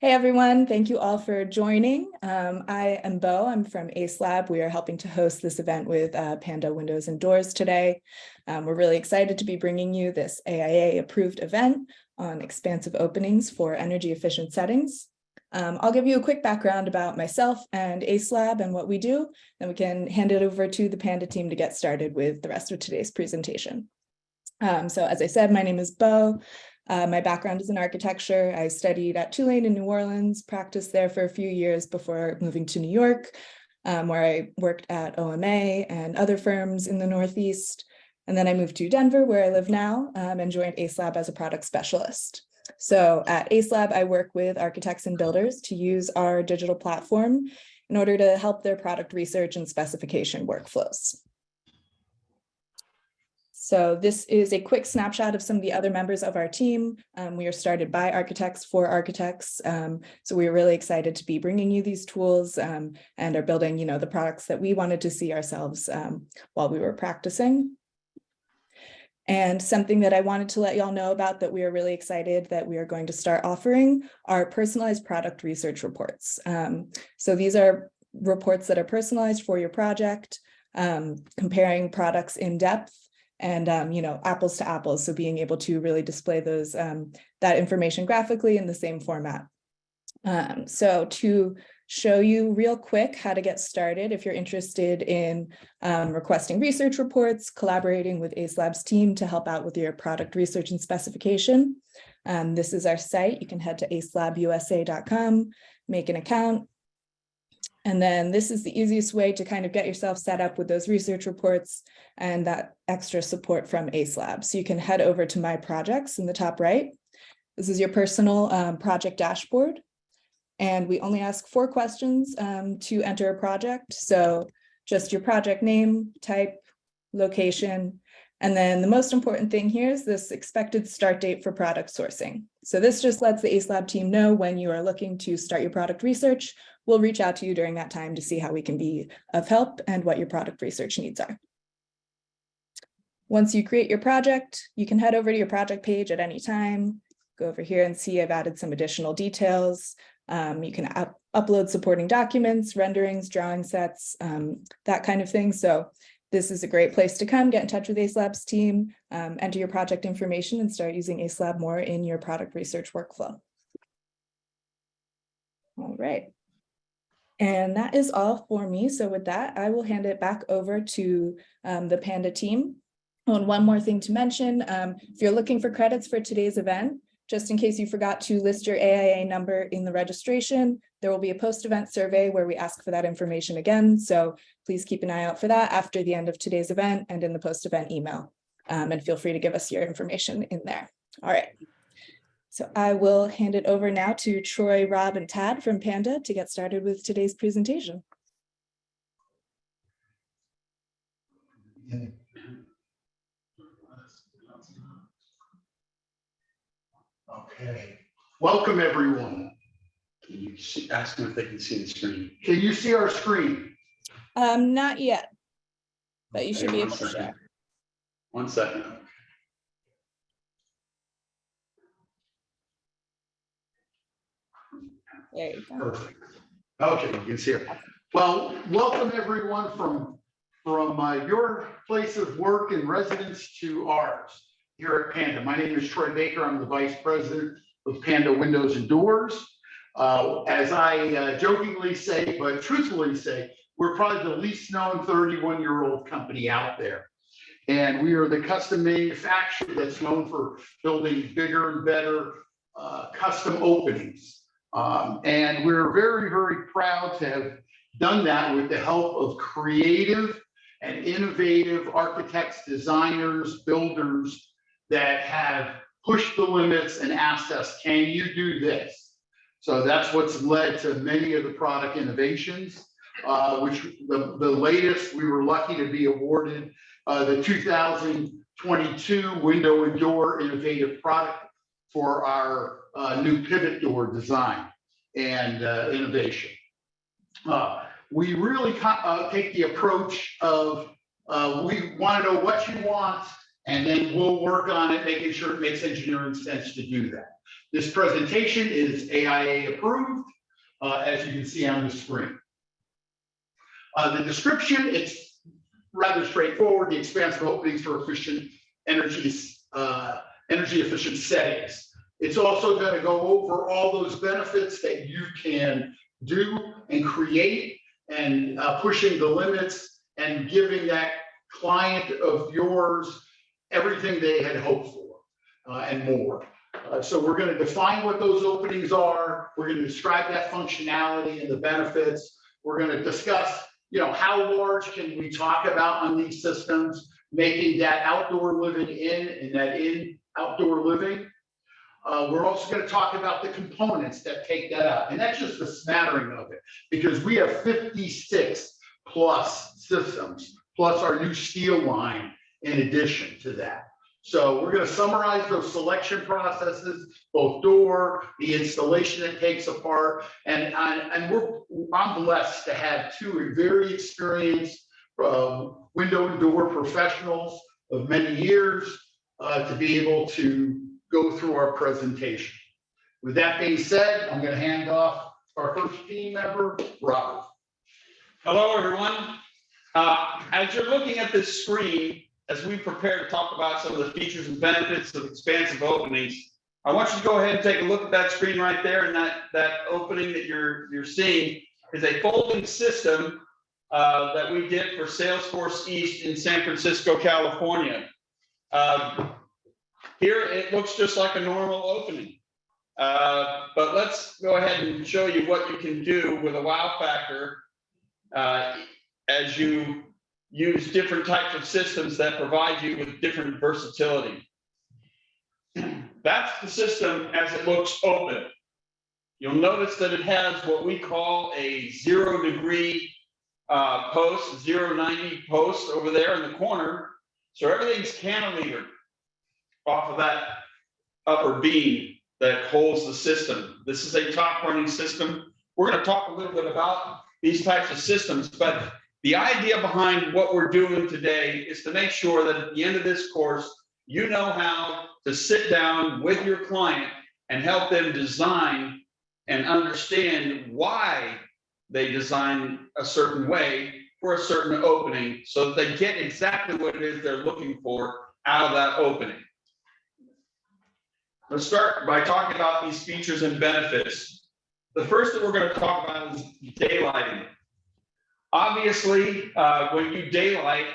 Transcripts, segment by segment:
Hey everyone, thank you all for joining. I am Bo, I'm from Acelab. We are helping to host this event with Panda Windows and Doors today. We're really excited to be bringing you this AIA-approved event on expansive openings for energy efficient settings. I'll give you a quick background about myself and Acelab and what we do, then we can hand it over to the Panda team to get started with the rest of today's presentation. So as I said, my name is Bo. My background is in architecture. I studied at Tulane in New Orleans, practiced there for a few years before moving to New York, where I worked at OMA and other firms in the Northeast. And then I moved to Denver, where I live now, and joined Acelab as a product specialist. So at Acelab, I work with architects and builders to use our digital platform in order to help their product research and specification workflows. So this is a quick snapshot of some of the other members of our team. We are started by architects for architects. So we're really excited to be bringing you these tools and are building, the products that we wanted to see ourselves while we were practicing. And something that I wanted to let y'all know about that we are really excited that we are going to start offering are personalized product research reports. So these are reports that are personalized for your project, comparing products in depth, and apples to apples, so being able to really display those that information graphically in the same format. So to show you real quick how to get started, if you're interested in requesting research reports, collaborating with Acelab's team to help out with your product research and specification, this is our site. You can head to acelabusa.com, make an account. And then this is the easiest way to kind of get yourself set up with those research reports and that extra support from Acelab. So you can head over to My Projects in the top right. This is your personal project dashboard. And we only ask 4 questions to enter a project. So just your project name, type, location, and then the most important thing here is this expected start date for product sourcing. So this just lets the Acelab team know when you are looking to start your product research. We'll reach out to you during that time to see how we can be of help and what your product research needs are. Once you create your project, you can head over to your project page at any time. Go over here and see I've added some additional details. You can upload supporting documents, renderings, drawing sets, that kind of thing. So this is a great place to come, get in touch with Acelab's team, enter your project information, and start using Acelab more in your product research workflow. All right. And that is all for me. So with that, I will hand it back over to the Panda team. And one more thing to mention, if you're looking for credits for today's event, just in case you forgot to list your AIA number in the registration, there will be a post-event survey where we ask for that information again. So please keep an eye out for that after the end of today's event and in the post-event email. And feel free to give us your information in there. All right. So I will hand it over now to Troy, Rob, and Tad from Panda to get started with today's presentation. Okay, welcome everyone. Can you ask them if they can see the screen? Can you see our screen? Not yet, but you should be able to share. 1 second. There you go. Perfect. Okay, you can see it. Well, welcome everyone from your place of work and residence to ours here at Panda. My name is Troy Baker. I'm the Vice President of Panda Windows and Doors. As I jokingly say, but truthfully say, we're probably the least known 31-year-old company out there. And we are the custom manufacturer that's known for building bigger and better custom openings. And we're very, very proud to have done that with the help of creative and innovative architects, designers, builders that have pushed the limits and asked us, can you do this? So that's what's led to many of the product innovations, which the latest, we were lucky to be awarded the 2022 Window and Door Innovative Product for our new pivot door design and innovation. We really take the approach of we want to know what you want, and then we'll work on it, making sure it makes engineering sense to do that. This presentation is AIA approved, as you can see on the screen. The description, it's rather straightforward. The expansive openings for efficient energy efficient settings. It's also going to go over all those benefits that you can do and create, and pushing the limits and giving that client of yours everything they had hoped for and more. So we're going to define what those openings are. We're going to describe that functionality and the benefits. We're going to discuss, how large can we talk about on these systems, making that outdoor living in and that in outdoor living. We're also going to talk about the components that take that out. And that's just a smattering of it, because we have 56 plus systems, plus our new steel line in addition to that. So we're going to summarize those selection processes, both door, the installation it takes apart. And I'm blessed to have two very experienced window and door professionals of many years to be able to go through our presentation. With that being said, I'm going to hand off our first team member, Robert. Hello, everyone. As you're looking at this screen, as we prepare to talk about some of the features and benefits of expansive openings, I want you to go ahead and take a look at that screen right there. And that opening that you're seeing is a folding system that we did for Salesforce East in San Francisco, California. Here it looks just like a normal opening, but let's go ahead and show you what you can do with a wow factor as you use different types of systems that provide you with different versatility. That's the system as it looks open. You'll notice that it has what we call a 0 degree post, 090 post over there in the corner. So everything's cantilevered off of that upper beam that holds the system. This is a top running system. We're going to talk a little bit about these types of systems, but the idea behind what we're doing today is to make sure that at the end of this course, you know how to sit down with your client and help them design and understand why they design a certain way for a certain opening, so that they get exactly what it is they're looking for out of that opening. Let's start by talking about these features and benefits. The first that we're going to talk about is daylighting. Obviously, when you daylight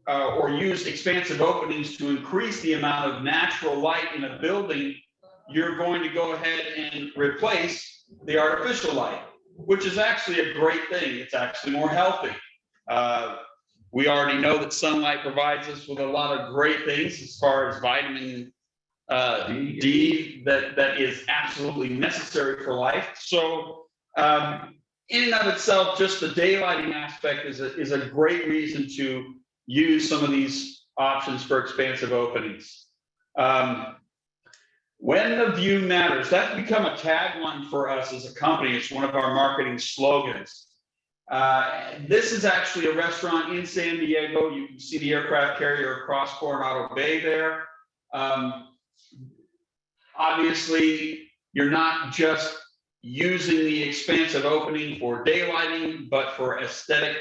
or use expansive openings to increase the amount of natural light in a building, you're going to go ahead and replace the artificial light, which is actually a great thing. It's actually more healthy. We already know that sunlight provides us with a lot of great things as far as vitamin D that is absolutely necessary for life. So in and of itself, just the daylighting aspect is a great reason to use some of these options for expansive openings. When the view matters, that's become a tagline for us as a company. It's one of our marketing slogans. This is actually a restaurant in San Diego. You can see the aircraft carrier across Coronado Bay there. Obviously, you're not just using the expansive opening for daylighting, but for aesthetic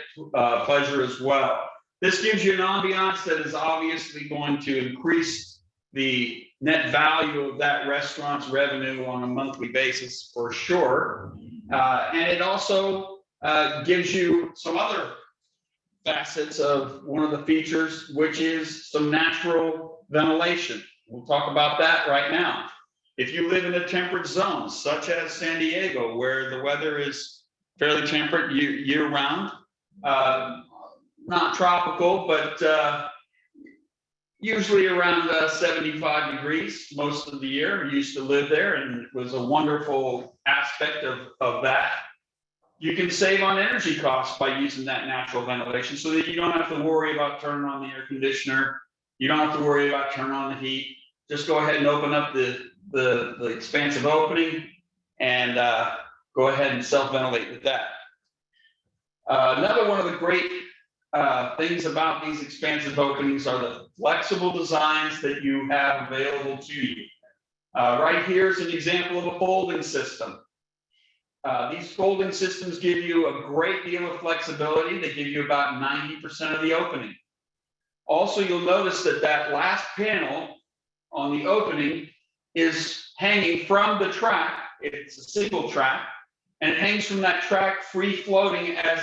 pleasure as well. This gives you an ambiance that is obviously going to increase the net value of that restaurant's revenue on a monthly basis for sure. And it also gives you some other facets of one of the features, which is some natural ventilation. We'll talk about that right now. If you live in a temperate zone, such as San Diego, where the weather is fairly temperate year round, not tropical, but usually around 75 degrees most of the year. I used to live there, and it was a wonderful aspect of that. You can save on energy costs by using that natural ventilation, so that you don't have to worry about turning on the air conditioner. You don't have to worry about turning on the heat. Just go ahead and open up the expansive opening and go ahead and self-ventilate with that. Another one of the great things about these expansive openings are the flexible designs that you have available to you. Right here is an example of a folding system. These folding systems give you a great deal of flexibility. They give you about 90% of the opening. Also, you'll notice that that last panel on the opening is hanging from the track. It's a single track, and it hangs from that track free floating as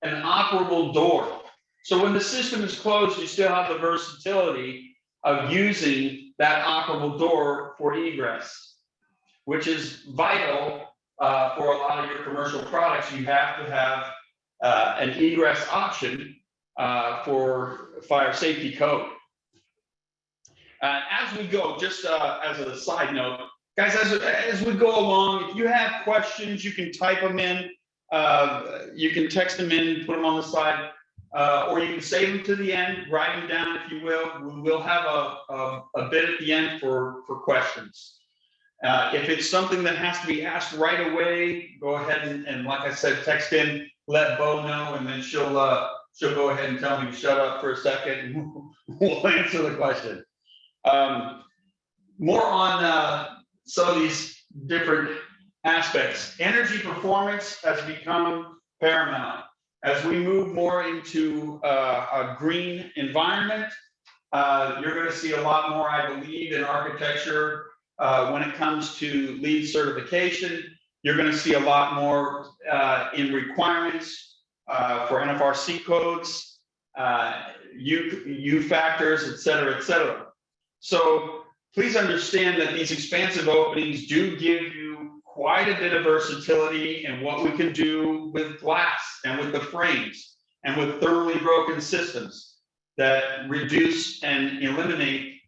an operable door. So when the system is closed, you still have the versatility of using that operable door for egress, which is vital for a lot of your commercial products. You have to have an egress option for fire safety code. As we go, just as a side note, guys, as we go along, if you have questions, you can type them in, you can text them in, put them on the side, or you can save them to the end, write them down if you will. We will have a bit at the end for questions. If it's something that has to be asked right away, go ahead and like I said, text in, let Bo know, and then she'll go ahead and tell me to shut up for a second, and we'll answer the question. More on some of these different aspects. Energy performance has become paramount. As we move more into a green environment, you're going to see a lot more, I believe, in architecture when it comes to LEED certification. You're going to see a lot more in requirements for NFRC codes, U factors, et cetera, et cetera. So please understand that these expansive openings do give you quite a bit of versatility in what we can do with glass and with the frames and with thoroughly broken systems that reduce and eliminate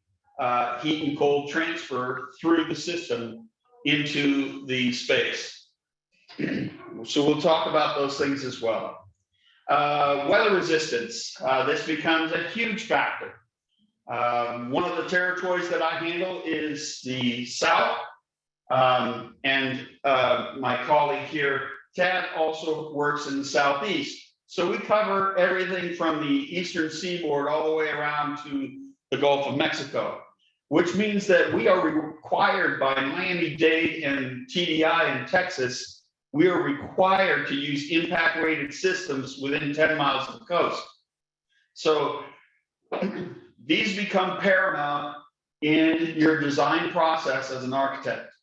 heat and cold transfer through the system into the space. So we'll talk about those things as well. Weather resistance, this becomes a huge factor. One of the territories that I handle is the South, and my colleague here, Tad, also works in the Southeast. So we cover everything from the eastern seaboard all the way around to the Gulf of Mexico, which means that we are required by Miami-Dade and TDI in Texas, we are required to use impact-rated systems within 10 miles of the coast. So these become paramount in your design process as an architect.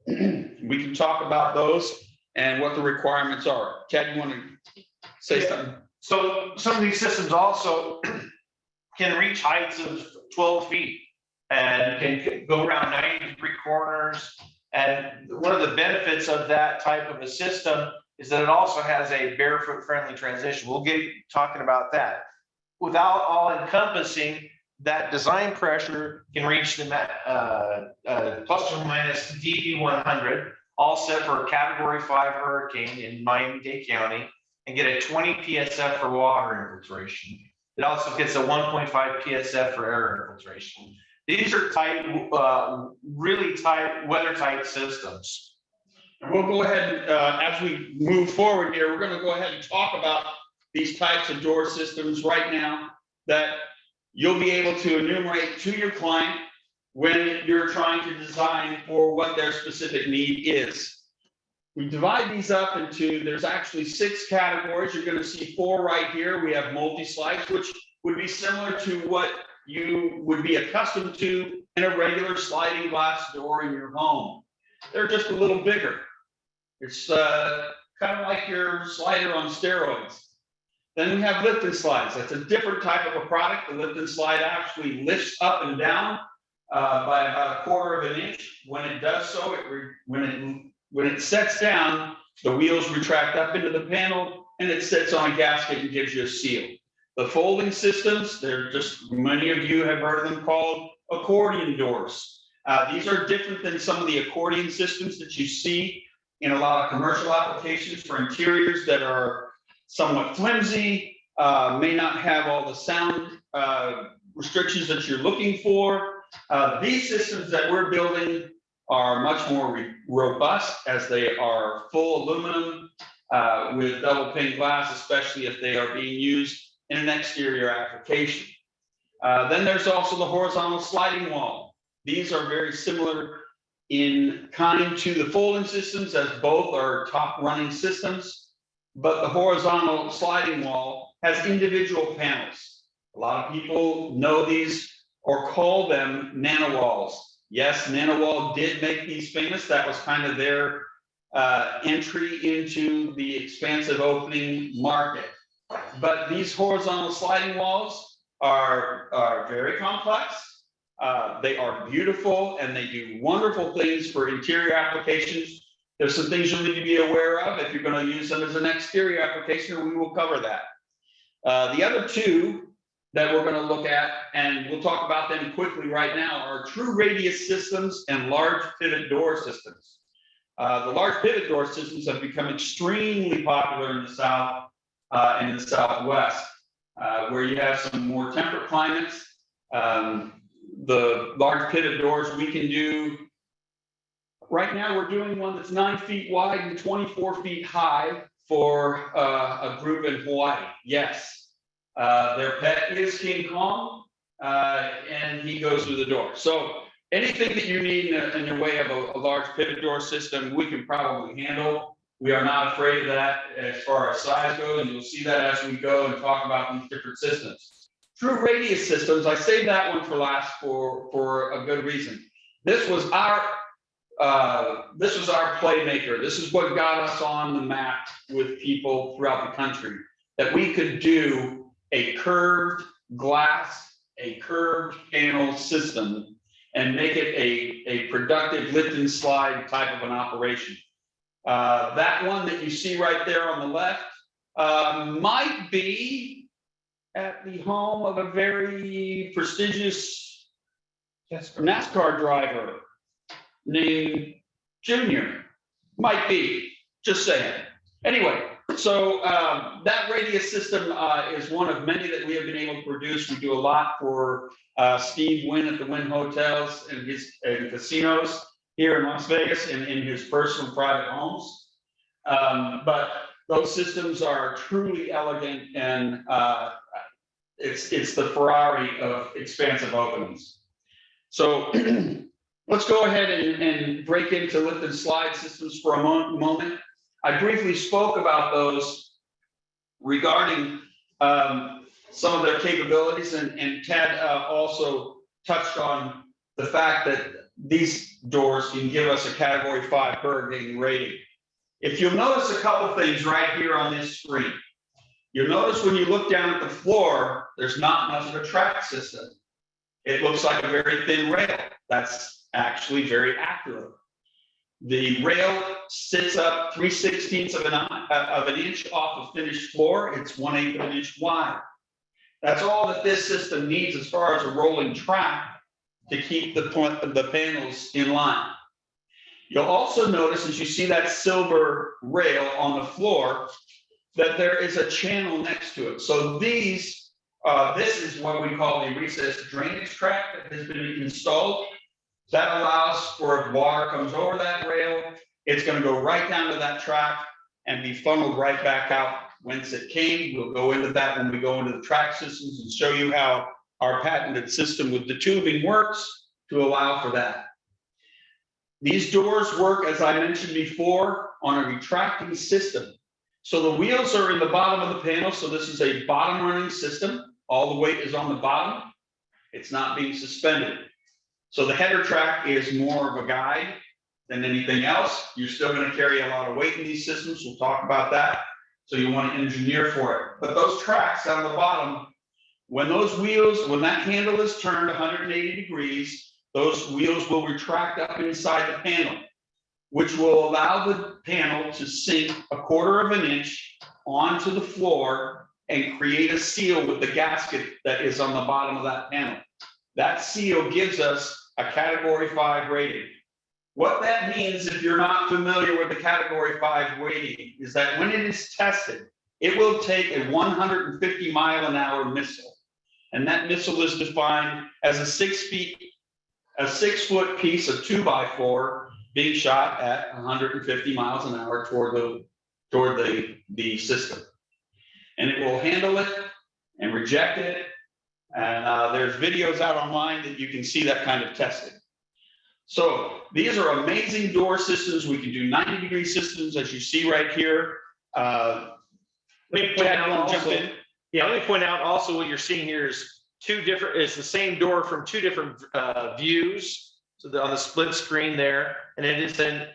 We can talk about those and what the requirements are. Chad, you want to say something? So some of these systems also can reach heights of 12 feet and can go around 90-degree corners. And one of the benefits of that type of a system is that it also has a barefoot friendly transition. We'll get talking about that. Without all encompassing, that design pressure can reach the plus or minus DP 100, all set for a Category 5 hurricane in Miami-Dade County, and get a 20 PSF for water infiltration. It also gets a 1.5 PSF for air infiltration. These are tight, really tight, weather-tight systems. And we'll go ahead and, as we move forward here, we're going to go ahead and talk about these types of door systems right now that you'll be able to enumerate to your client when you're trying to design for what their specific need is. We divide these up into, there's actually 6 categories. You're going to see 4 right here. We have multi-slides, which would be similar to what you would be accustomed to in a regular sliding glass door in your home. They're just a little bigger. It's kind of like your slider on steroids. Then we have lift and slides. That's a different type of a product. The lift and slide actually lifts up and down by about 1/4 of an inch. When it does so, when it sets down, the wheels retract up into the panel and it sits on a gasket and gives you a seal. The folding systems, they're just, many of you have heard of them called accordion doors. These are different than some of the accordion systems that you see in a lot of commercial applications for interiors that are somewhat flimsy, may not have all the sound restrictions that you're looking for. These systems that we're building are much more robust, as they are full aluminum with double pane glass, especially if they are being used in an exterior application. Then there's also the horizontal sliding wall. These are very similar in kind to the folding systems, as both are top running systems, but the horizontal sliding wall has individual panels. A lot of people know these or call them nano walls. Yes, nano wall did make these famous. That was kind of their entry into the expansive opening market. But these horizontal sliding walls are very complex. They are beautiful and they do wonderful things for interior applications. There's some things you'll need to be aware of if you're going to use them as an exterior application, and we will cover that. The other two that we're going to look at, and we'll talk about them quickly right now, are true radius systems and large pivot door systems. The large pivot door systems have become extremely popular in the South and in the Southwest, where you have some more temperate climates. The large pivot doors we can do, right now we're doing one that's 9 feet wide and 24 feet high for a group in Hawaii. Yes. Their pet is King Kong, and he goes through the door. So anything that you need in the way of a large pivot door system, we can probably handle. We are not afraid of that as far as size goes, and you'll see that as we go and talk about these different systems. True radius systems, I saved that one for last for a good reason. This was our playmaker. This is what got us on the map with people throughout the country, that we could do a curved glass, a curved panel system, and make it a productive lift and slide type of an operation. That one that you see right there on the left might be at the home of a very prestigious NASCAR driver named Junior. Might be, just saying. Anyway, so that radius system is one of many that we have been able to produce. We do a lot for Steve Wynn at the Wynn Hotels and his casinos here in Las Vegas and in his personal private homes. But those systems are truly elegant, and it's the Ferrari of expansive openings. So let's go ahead and break into lift and slide systems for a moment. I briefly spoke about those regarding some of their capabilities, and Ted also touched on the fact that these doors can give us a Category 5 hurricane rating. If you'll notice a couple things right here on this screen, you'll notice when you look down at the floor, there's not much of a track system. It looks like a very thin rail. That's actually very accurate. The rail sits up 3/16 of an inch off of finished floor. It's 1/8 of an inch wide. That's all that this system needs as far as a rolling track to keep the panels in line. You'll also notice, as you see that silver rail on the floor, that there is a channel next to it. So this is what we call a recessed drainage track that has been installed. That allows for, if water comes over that rail, it's going to go right down to that track and be funneled right back out whence it came. We'll go into that when we go into the track systems and show you how our patented system with the tubing works to allow for that. These doors work, as I mentioned before, on a retracting system. So the wheels are in the bottom of the panel. So this is a bottom running system. All the weight is on the bottom. It's not being suspended. So the header track is more of a guide than anything else. You're still going to carry a lot of weight in these systems. We'll talk about that. So you want to engineer for it. But those tracks down the bottom, when those wheels, when that handle is turned 180 degrees, those wheels will retract up inside the panel, which will allow the panel to sink 1/4 of an inch onto the floor and create a seal with the gasket that is on the bottom of that panel. That seal gives us a Category 5 rating. What that means, if you're not familiar with the Category 5 rating, is that when it is tested, it will take a 150-mile-an-hour missile. And that missile is defined as a 6-foot piece of 2x4 being shot at 150 miles an hour toward the system. And it will handle it and reject it. And there's videos out online that you can see that kind of testing. So these are amazing door systems. We can do 90-degree systems, as you see right here. Let me point out Jump also, in. yeah, let me point out also what you're seeing here is it's the same door from two different views. So on the split screen there, and it is an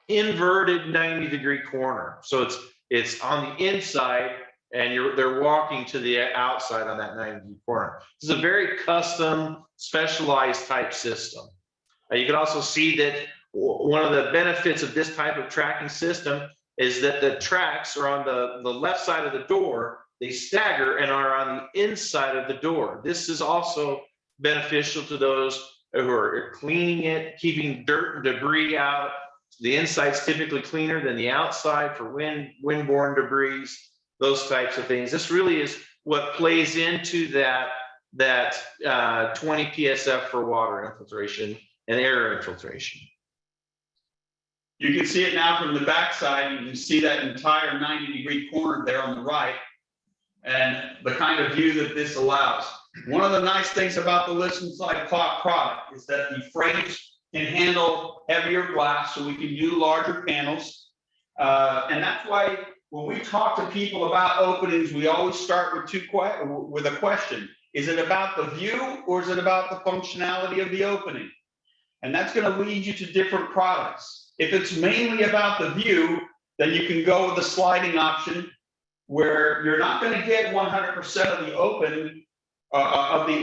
inverted 90-degree corner. So it's on the inside, and they're walking to the outside on that 90-degree corner. This is a very custom, specialized type system. You can also see that one of the benefits of this type of tracking system is that the tracks are on the left side of the door. They stagger and are on the inside of the door. This is also beneficial to those who are cleaning it, keeping dirt and debris out. The inside's typically cleaner than the outside for windborne debris, those types of things. This really is what plays into that 20 PSF for water infiltration and air infiltration. You can see it now from the backside. You can see that entire 90-degree corner there on the right, and the kind of view that this allows. One of the nice things about the Multislide product is that the frames can handle heavier glass, so we can do larger panels. And that's why when we talk to people about openings, we always start with a question. Is it about the view, or is it about the functionality of the opening? And that's going to lead you to different products. If it's mainly about the view, then you can go with the sliding option, where you're not going to get 100% of the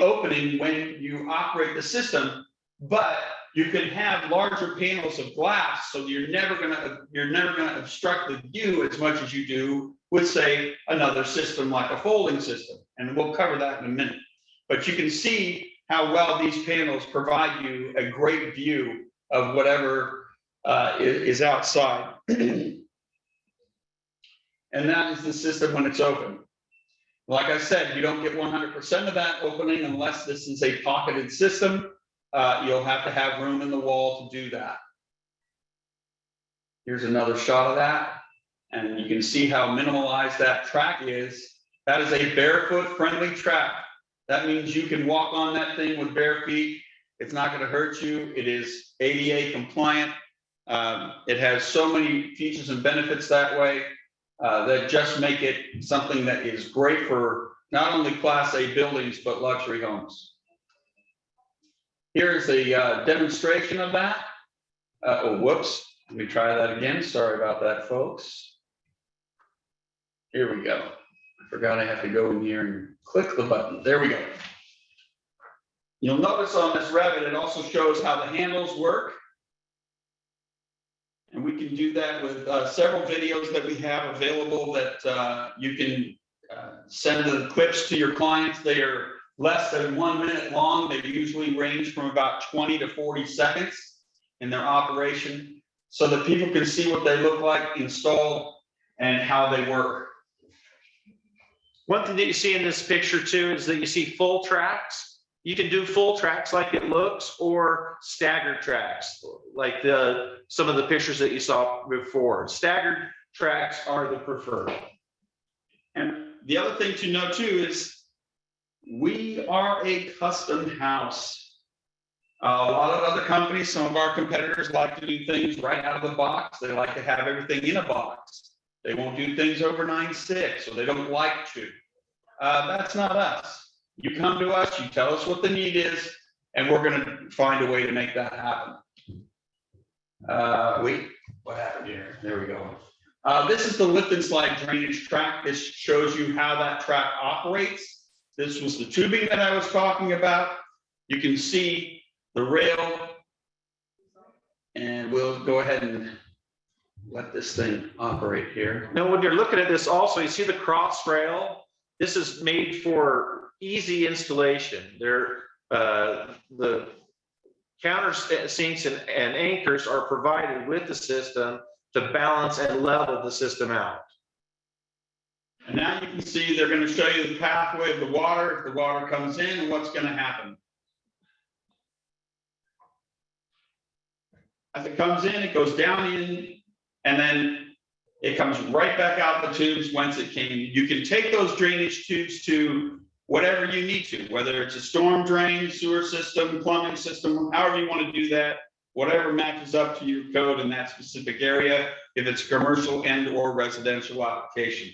opening when you operate the system, but you can have larger panels of glass, so you're never going to obstruct the view as much as you do with, say, another system like a folding system. And we'll cover that in a minute. But you can see how well these panels provide you a great view of whatever is outside. And that is the system when it's open. Like I said, you don't get 100% of that opening unless this is a pocketed system. You'll have to have room in the wall to do that. Here's another shot of that. And you can see how minimalized that track is. That is a barefoot friendly track. That means you can walk on that thing with bare feet. It's not going to hurt you. It is ADA compliant. It has so many features and benefits that way that just make it something that is great for not only Class A buildings, but luxury homes. Here is a demonstration of that. Oh, whoops. Let me try that again. Sorry about that, folks. Here we go. I forgot I have to go in here and click the button. There we go. You'll notice on this Revit, it also shows how the handles work. And we can do that with several videos that we have available that you can send the clips to your clients. They are less than 1 minute long. They usually range from about 20 to 40 seconds in their operation, so that people can see what they look like installed and how they work. One thing that you see in this picture too is that you see full tracks. You can do full tracks like it looks, or staggered tracks like some of the pictures that you saw before. Staggered tracks are the preferred. And the other thing to know too is we are a custom house. A lot of other companies, some of our competitors, like to do things right out of the box. They like to have everything in a box. They won't do things over 9/6, or they don't like to. That's not us. You come to us, you tell us what the need is, and we're going to find a way to make that happen. Wait, what happened here? There we go. This is the lift and slide drainage track. This shows you how that track operates. This was the tubing that I was talking about. You can see the rail, and we'll go ahead and let this thing operate here. Now, when you're looking at this also, you see the cross rail. This is made for easy installation. The countersinks and anchors are provided with the system to balance and level the system out. And now you can see they're going to show you the pathway of the water. If the water comes in, and what's going to happen. As it comes in, it goes down in, and then it comes right back out the tubes whence it came. You can take those drainage tubes to whatever you need to, whether it's a storm drain, sewer system, plumbing system, however you want to do that, whatever matches up to your code in that specific area, if it's commercial and or residential application.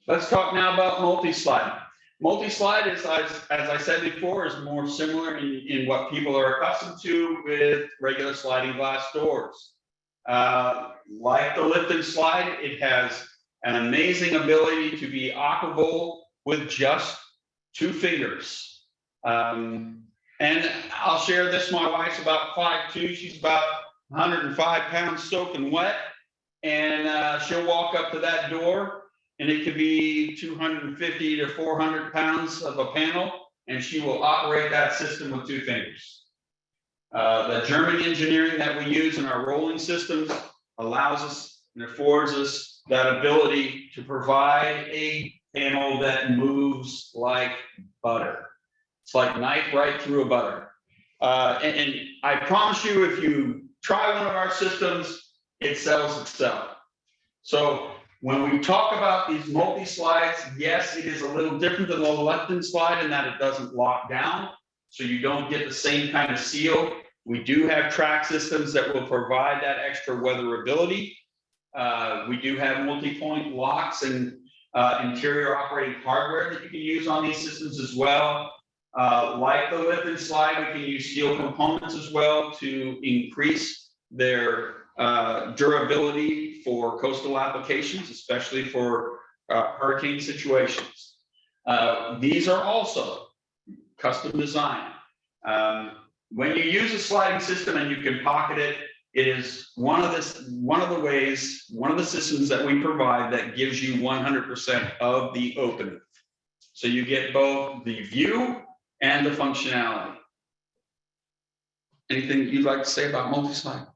Let's talk now about Multislide. Multislide is, as I said before, is more similar in what people are accustomed to with regular sliding glass doors. Like the lift and slide, it has an amazing ability to be operable with just 2 fingers. And I'll share this, my wife's about 5'2", she's about 105 pounds soaking wet, and she'll walk up to that door, and it could be 250 to 400 pounds of a panel, and she will operate that system with 2 fingers. The German engineering that we use in our rolling systems allows us and affords us that ability to provide a panel that moves like butter. It's like knife right through a butter. And I promise you, if you try one of our systems, it sells itself. So when we talk about these multi-slides, yes, it is a little different than the left and slide in that it doesn't lock down, so you don't get the same kind of seal. We do have track systems that will provide that extra weatherability. We do have multi-point locks and interior operating hardware that you can use on these systems as well. Like the lift and slide, we can use steel components as well to increase their durability for coastal applications, especially for hurricane situations. These are also custom design. When you use a sliding system and you can pocket it, it is one of the systems that we provide that gives you 100% of the opening. So you get both the view and the functionality. Anything you'd like to say about Multislide?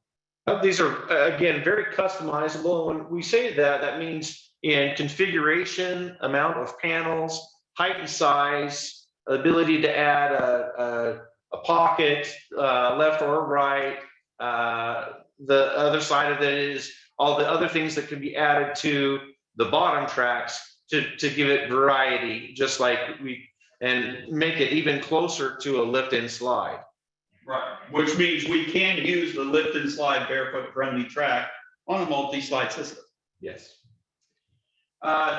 These are, again, very customizable. When we say that, that means in configuration, amount of panels, height and size, ability to add a pocket, left or right. The other side of it is all the other things that can be added to the bottom tracks to give it variety, just like and make it even closer to a lift and slide. Right, which means we can use the lift and slide barefoot friendly track on a multi-slide system. Yes.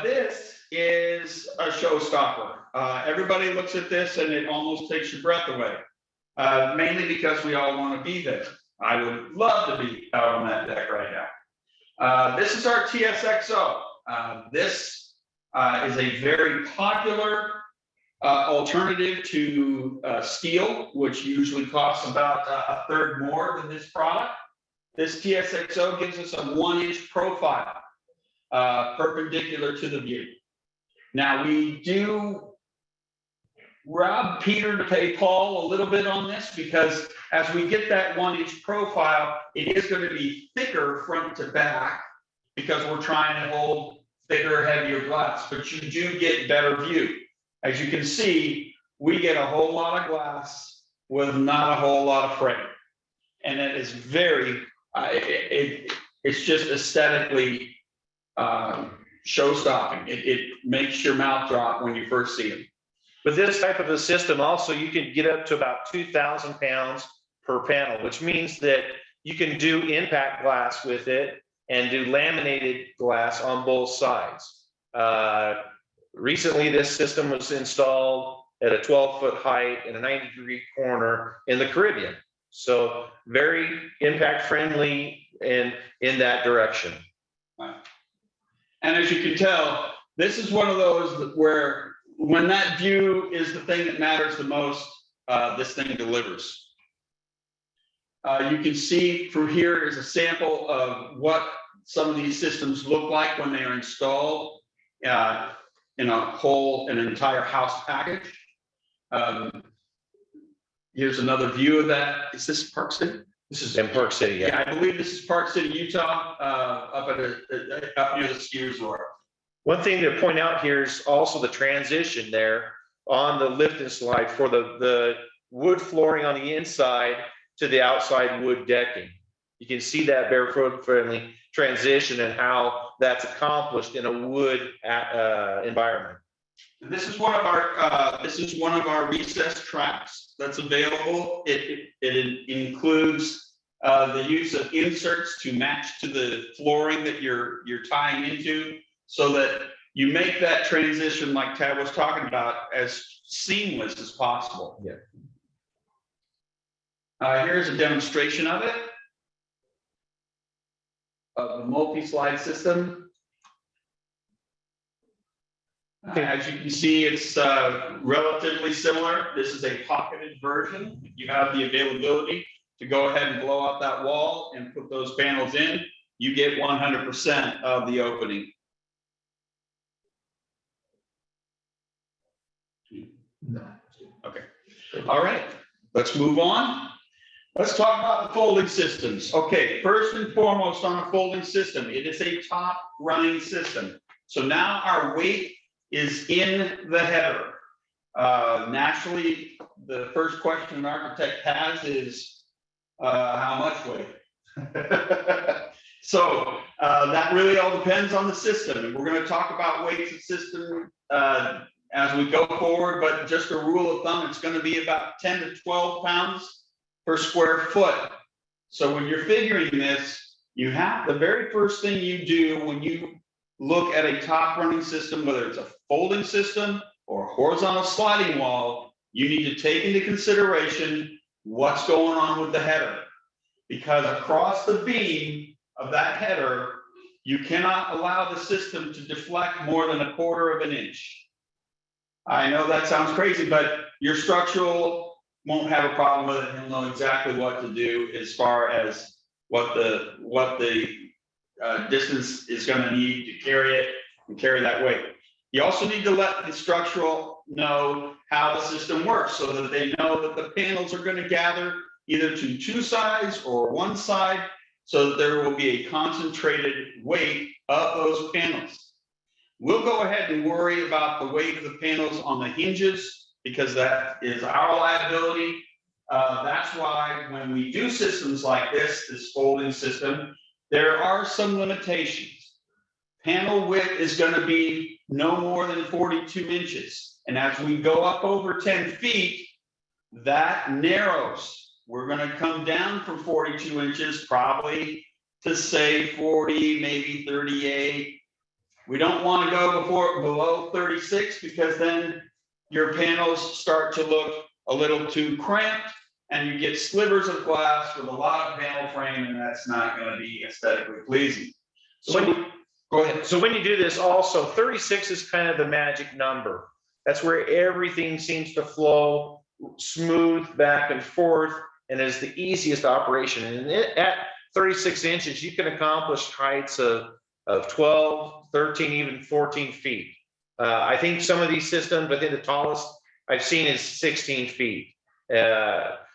This is a showstopper. Everybody looks at this and it almost takes your breath away, mainly because we all want to be there. I would love to be out on that deck right now. This is our TSXO. This is a very popular alternative to steel, which usually costs about a third more than this product. This TSXO gives us a 1-inch profile perpendicular to the view. Now we do rob Peter to pay Paul a little bit on this, because as we get that 1-inch profile, it is going to be thicker front to back because we're trying to hold thicker, heavier glass, but you do get better view. As you can see, we get a whole lot of glass with not a whole lot of frame. And it is very, it's just aesthetically show-stopping. It makes your mouth drop when you first see it. With this type of a system, also, you can get up to about 2,000 pounds per panel, which means that you can do impact glass with it and do laminated glass on both sides. Recently, this system was installed at a 12-foot height in a 90-degree corner in the Caribbean. So very impact friendly and in that direction. And as you can tell, this is one of those where when that view is the thing that matters the most, this thing delivers. You can see through here is a sample of what some of these systems look like when they are installed in an entire house package. Here's another view of that. Is this Park City? This is in Park City, yeah. Yeah, I believe this is Park City, Utah, up near the ski resort. One thing to point out here is also the transition there on the lift and slide for the wood flooring on the inside to the outside wood decking. You can see that Barefoot Friendly transition and how that's accomplished in a wood environment. This is one of our recessed tracks that's available. It includes the use of inserts to match to the flooring that you're tying into, so that you make that transition, like Tad was talking about, as seamless as possible. Yeah. Here's a demonstration of it, of the multi-slide system. As you can see, it's relatively similar. This is a pocketed version. You have the availability to go ahead and blow out that wall and put those panels in. You get 100% of the opening. Okay. All right. Let's move on. Let's talk about the folding systems. Okay. First and foremost on a folding system, it is a top running system. So now our weight is in the header. Naturally, the first question an architect has is how much weight? So that really all depends on the system. And we're going to talk about weights of system as we go forward, but just a rule of thumb, it's going to be about 10 to 12 pounds per square foot. So when you're figuring this, you have the very first thing you do when you look at a top running system, whether it's a folding system or a horizontal sliding wall, you need to take into consideration what's going on with the header. Because across the beam of that header, you cannot allow the system to deflect more than 1/4 of an inch. I know that sounds crazy, but your structural won't have a problem with it. He'll know exactly what to do as far as what the distance is going to need to carry it and carry that weight. You also need to let the structural know how the system works so that they know that the panels are going to gather either to two sides or one side, so that there will be a concentrated weight of those panels. We'll go ahead and worry about the weight of the panels on the hinges because that is our liability. That's why when we do systems like this folding system, there are some limitations. Panel width is going to be no more than 42 inches. And as we go up over 10 feet, that narrows. We're going to come down from 42 inches probably to say 40, maybe 38. We don't want to go below 36 because then your panels start to look a little too cramped and you get slivers of glass with a lot of panel frame, and that's not going to be aesthetically pleasing. So go ahead. So when you do this also, 36 is kind of the magic number. That's where everything seems to flow smooth back and forth and is the easiest operation. And at 36 inches, you can accomplish heights of 12, 13, even 14 feet. I think some of these systems, I think the tallest I've seen is 16 feet.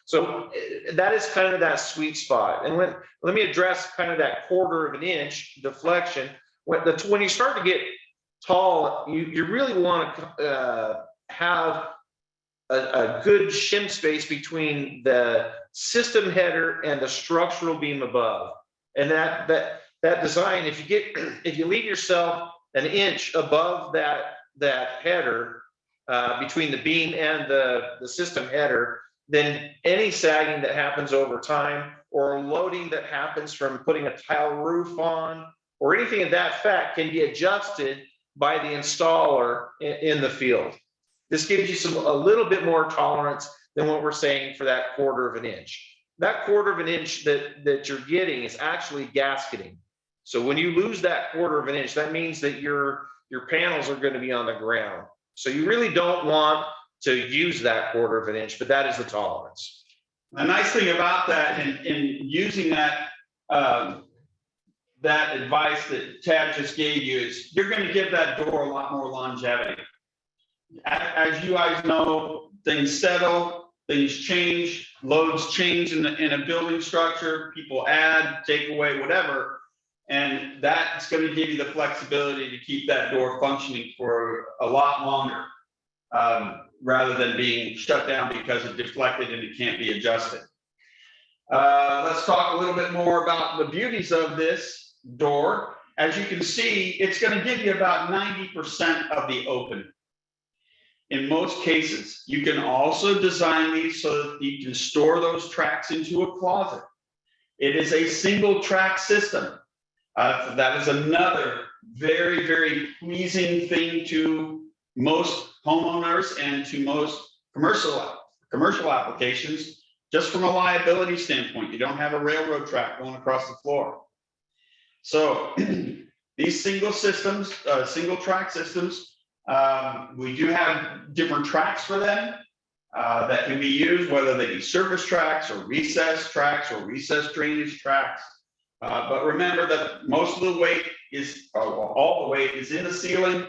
So that is kind of that sweet spot. And let me address kind of that 1/4 of an inch deflection. When you start to get tall, you really want to have a good shim space between the system header and the structural beam above. And that design, if you leave yourself an inch above that header between the beam and the system header, then any sagging that happens over time or loading that happens from putting a tile roof on or anything of that fact can be adjusted by the installer in the field. This gives you a little bit more tolerance than what we're saying for that 1/4 of an inch. That 1/4 of an inch that you're getting is actually gasketing. So when you lose that 1/4 of an inch, that means that your panels are going to be on the ground. So you really don't want to use that 1/4 of an inch, but that is the tolerance. The nice thing about that in using that advice that Tad just gave you is you're going to give that door a lot more longevity. As you guys know, things settle, things change, loads change in a building structure, people add, take away, whatever. And that's going to give you the flexibility to keep that door functioning for a lot longer, rather than being shut down because it deflected and it can't be adjusted. Let's talk a little bit more about the beauties of this door. As you can see, it's going to give you about 90% of the open. In most cases, you can also design these so that you can store those tracks into a closet. It is a single track system. That is another very, very pleasing thing to most homeowners and to most commercial applications, just from a liability standpoint. You don't have a railroad track going across the floor. So these single systems, single track systems, we do have different tracks for them that can be used, whether they be surface tracks or recessed drainage tracks. But remember that most of the weight is, all the weight is in the ceiling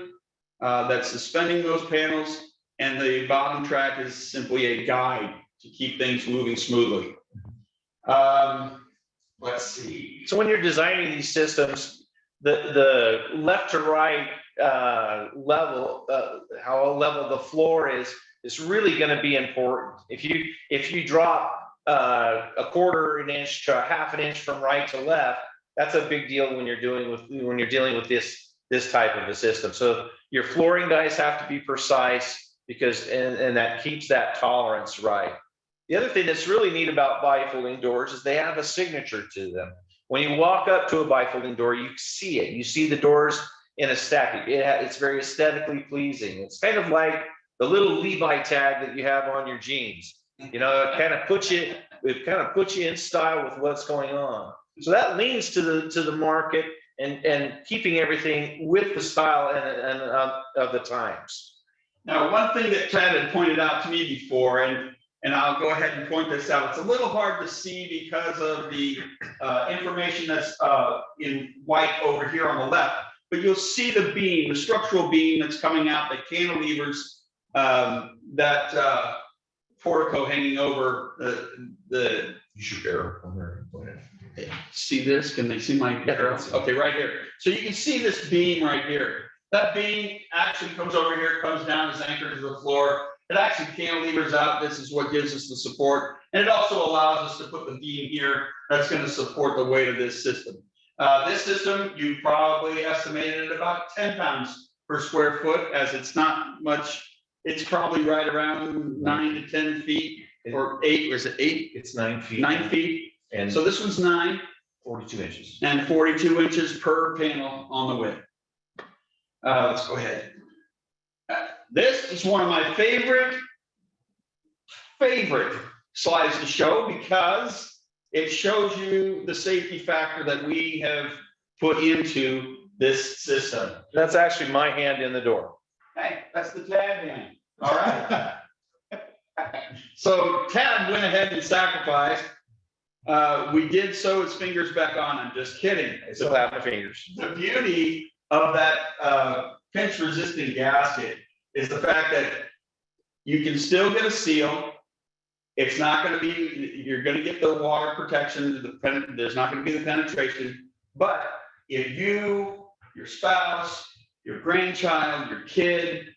that's suspending those panels, and the bottom track is simply a guide to keep things moving smoothly. Let's see. So when you're designing these systems, the left to right level, how level the floor is really going to be important. If you drop a quarter an inch to a half an inch from right to left, that's a big deal when you're dealing with this type of a system. So your flooring dice have to be precise, because and that keeps that tolerance right. The other thing that's really neat about bifolding doors is they have a signature to them. When you walk up to a bifolding door, you see it. You see the doors in a stack. It's very aesthetically pleasing. It's kind of like the little Levi tag that you have on your jeans. You know, it kind of puts you in style with what's going on. So that leans to the market and keeping everything with the style and of the times. Now, one thing that Ted had pointed out to me before, and I'll go ahead and point this out. It's a little hard to see because of the information that's in white over here on the left, but you'll see the beam, the structural beam that's coming out, the cantilevers, that portico hanging over the. You should arrow on there. See this? Can they see my arrow? Okay, right here. So you can see this beam right here. That beam actually comes over here, comes down, is anchored to the floor. It actually cantilevers out. This is what gives us the support. And it also allows us to put the beam here that's going to support the weight of this system. This system, you probably estimated at about 10 pounds per square foot, as it's not much. It's probably right around 9 to 10 feet or 8. Or is it 8? It's 9 feet. 9 feet. And so this one's 9. 42 inches. And 42 inches per panel on the width. Let's go ahead. This is one of my favorite slides to show, because it shows you the safety factor that we have put into this system. That's actually my hand in the door. Hey, that's the Tad hand. All right. So Tad went ahead and sacrificed. We did sew his fingers back on. I'm just kidding. I still have my fingers. The beauty of that pinch resistant gasket is the fact that you can still get a seal. It's not going to be, you're going to get the water protection, there's not going to be the penetration. But if you, your spouse, your grandchild, your kid,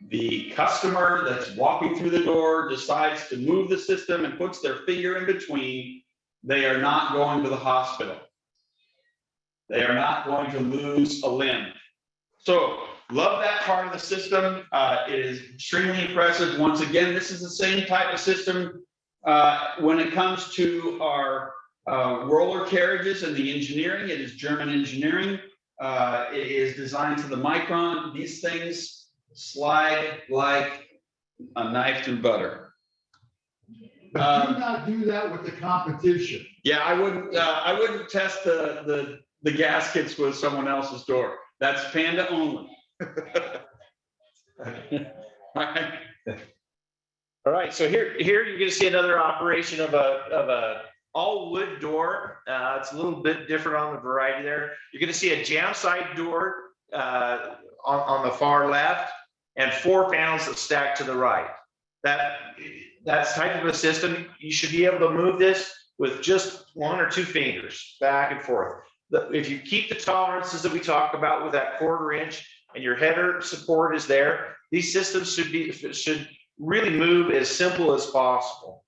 the customer that's walking through the door decides to move the system and puts their finger in between, they are not going to the hospital. They are not going to lose a limb. So love that part of the system. It is extremely impressive. Once again, this is the same type of system when it comes to our roller carriages and the engineering. It is German engineering. It is designed to the micron. These things slide like a knife through butter. But do not do that with the competition. Yeah, I wouldn't test the gaskets with someone else's door. That's Panda only. All right, so here you're going to see another operation of a all wood door. It's a little bit different on the variety there. You're going to see a jam side door on the far left, and 4 panels that stack to the right. That's type of a system. You should be able to move this with just 1 or 2 fingers back and forth. If you keep the tolerances that we talk about with that 1/4 inch and your header support is there, these systems should really move as simple as possible.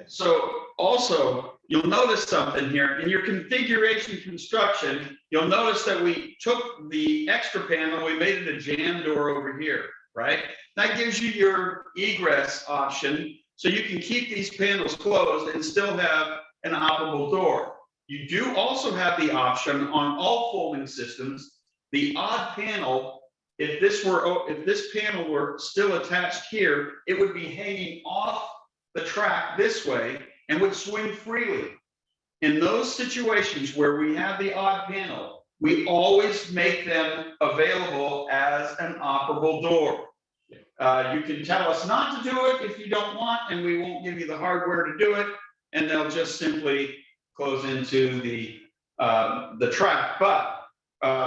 So also, you'll notice something here. In your configuration construction, you'll notice that we took the extra panel, we made it a jam door over here, right? That gives you your egress option, so you can keep these panels closed and still have an operable door. You do also have the option on all folding systems, the odd panel. If this panel were still attached here, it would be hanging off the track this way and would swing freely. In those situations where we have the odd panel, we always make them available as an operable door. You can tell us not to do it if you don't want, and we won't give you the hardware to do it, and they'll just simply close into the track. But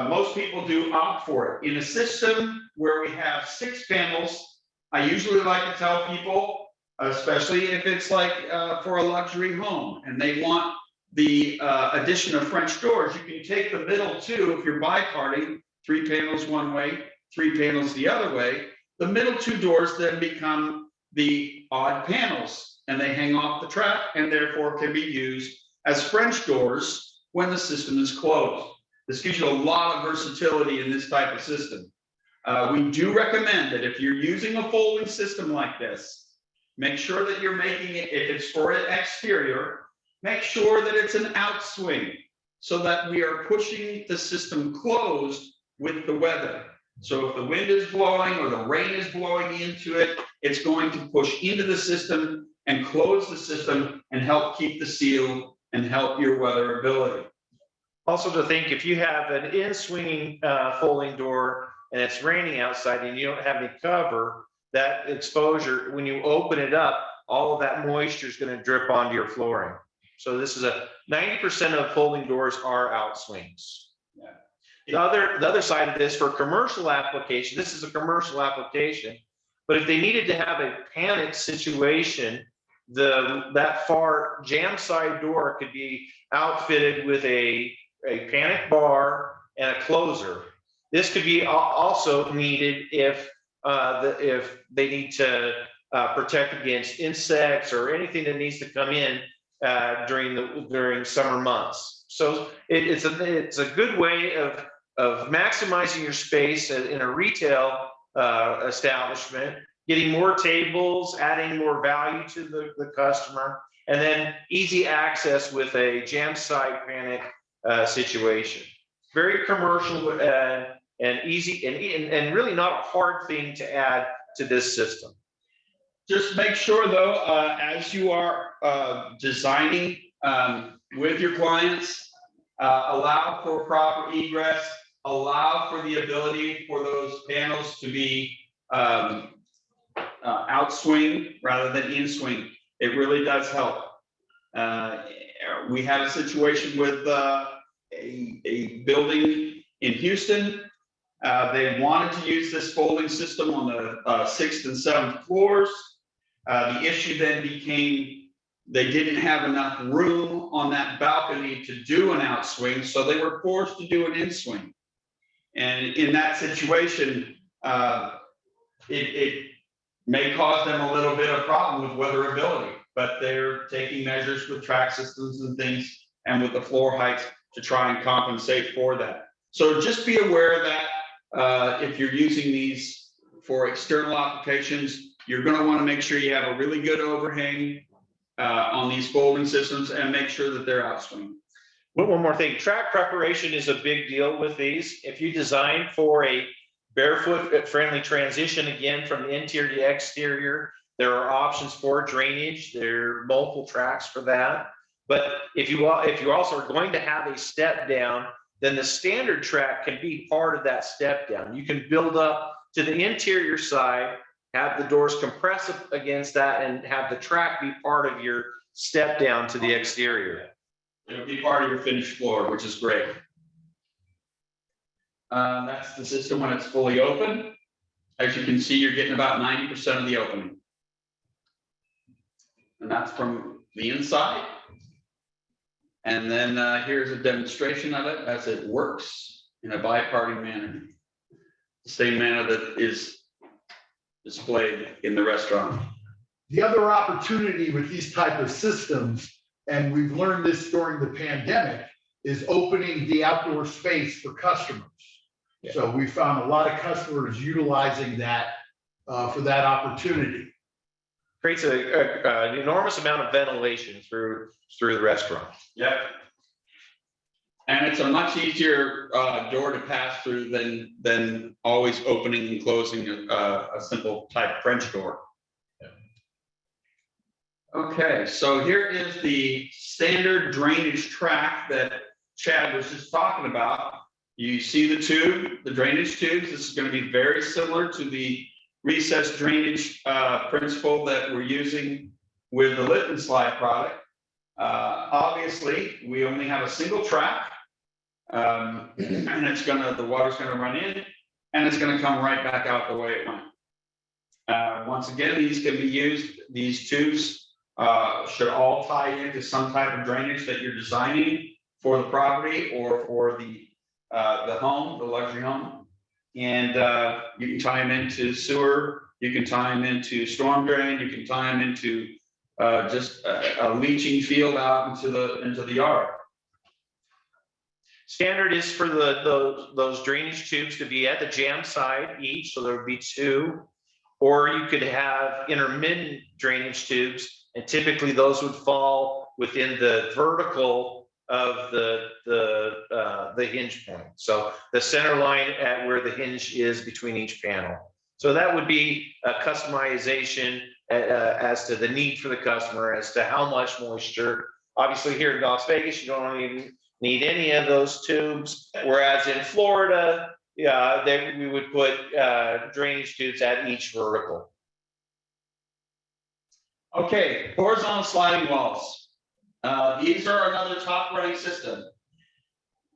most people do opt for it. In a system where we have 6 panels, I usually like to tell people, especially if it's like for a luxury home and they want the addition of French doors, you can take the middle 2 if you're biparting, 3 panels one way, 3 panels the other way. The middle 2 doors then become the odd panels, and they hang off the track and therefore can be used as French doors when the system is closed. This gives you a lot of versatility in this type of system. We do recommend that if you're using a folding system like this, make sure that you're making it, if it's for an exterior, make sure that it's an outswing so that we are pushing the system closed with the weather. So if the wind is blowing or the rain is blowing into it, it's going to push into the system and close the system and help keep the seal and help your weatherability. Also to think, if you have an in-swinging folding door and it's raining outside and you don't have any cover, that exposure, when you open it up, all of that moisture is going to drip onto your flooring. So this is 90% of folding doors are outswings. Yeah. The other side of this, for commercial application, this is a commercial application, but if they needed to have a panic situation, that far jam side door could be outfitted with a panic bar and a closer. This could be also needed if they need to protect against insects or anything that needs to come in during summer months. So it's a good way of maximizing your space in a retail establishment, getting more tables, adding more value to the customer, and then easy access with a jam side panic situation. Very commercial and easy and really not a hard thing to add to this system. Just make sure though, as you are designing with your clients, allow for proper egress, allow for the ability for those panels to be outswing rather than in-swing. It really does help. We had a situation with a building in Houston. They wanted to use this folding system on the 6th and 7th floors. The issue then became they didn't have enough room on that balcony to do an outswing, so they were forced to do an in-swing. And in that situation, it may cause them a little bit of problem with weatherability, but they're taking measures with track systems and things and with the floor heights to try and compensate for that. So just be aware that if you're using these for external applications, you're going to want to make sure you have a really good overhang on these folding systems and make sure that they're outswing. One more thing, track preparation is a big deal with these. If you design for a barefoot friendly transition, again, from the interior to exterior, there are options for drainage. There are multiple tracks for that. But if you also are going to have a step down, then the standard track can be part of that step down. You can build up to the interior side, have the doors compress up against that, and have the track be part of your step down to the exterior. It'll be part of your finished floor, which is great. That's the system when it's fully open. As you can see, you're getting about 90% of the opening. And that's from the inside. And then here's a demonstration of it as it works in a biparting manner. The same manner that is displayed in the restaurant. The other opportunity with these type of systems and we've learned this during the pandemic, is opening the outdoor space for customers. Yeah. So we found a lot of customers utilizing that for that opportunity. Creates an enormous amount of ventilation through the restaurant. Yep. And it's a much easier door to pass through than always opening and closing a simple type French door. Okay, so here is the standard drainage track that Chad was just talking about. You see the tube, the drainage tubes. This is going to be very similar to the recessed drainage principle that we're using with the Litton slide product. Obviously, we only have a single track, and the water's gonna run in, and it's gonna come right back out the way it went. Once again, these can be used, these tubes should all tie into some type of drainage that you're designing for the property or for the home, the luxury home. And you can tie them into sewer, you can tie them into storm drain, you can tie them into just a leaching field out into the yard. Standard is for those drainage tubes to be at the jam side each, so there would be 2, or you could have intermittent drainage tubes, and typically those would fall within the vertical of the hinge point. So the center line at where the hinge is between each panel. So that would be a customization as to the need for the customer, as to how much moisture. Obviously here in Las Vegas, you don't even need any of those tubes. Whereas in Florida, we would put drainage tubes at each vertical. Okay, horizontal sliding walls. These are another top running system.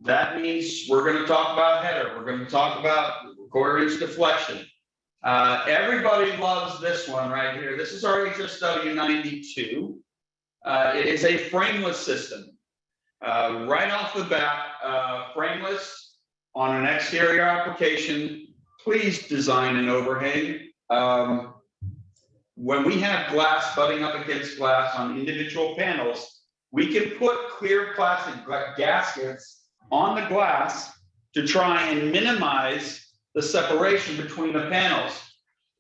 That means we're going to talk about header. We're going to talk about quarter-inch deflection. Everybody loves this one right here. This is our HSW 92. It is a frameless system. Right off the bat, frameless on an exterior application. Please design an overhang. When we have glass butting up against glass on individual panels, we can put clear plastic gaskets on the glass to try and minimize the separation between the panels.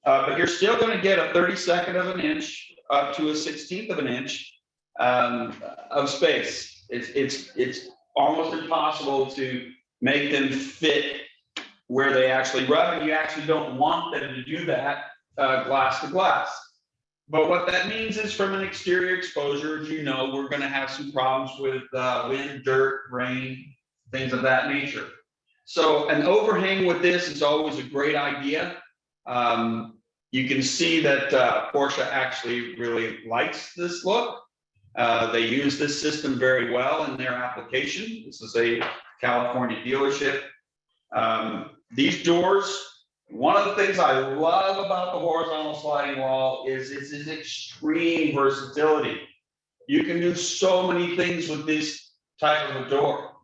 But you're still going to get a 32nd of an inch up to a 1/16 of an inch of space. It's almost impossible to make them fit where they actually rub, and you actually don't want them to do that glass to glass. But what that means is, from an exterior exposure, as you know, we're going to have some problems with wind, dirt, rain, things of that nature. So an overhang with this is always a great idea. You can see that Porsche actually really likes this look. They use this system very well in their application. This is a California dealership. These doors, one of the things I love about the horizontal sliding wall is its extreme versatility. You can do so many things with this type of a door.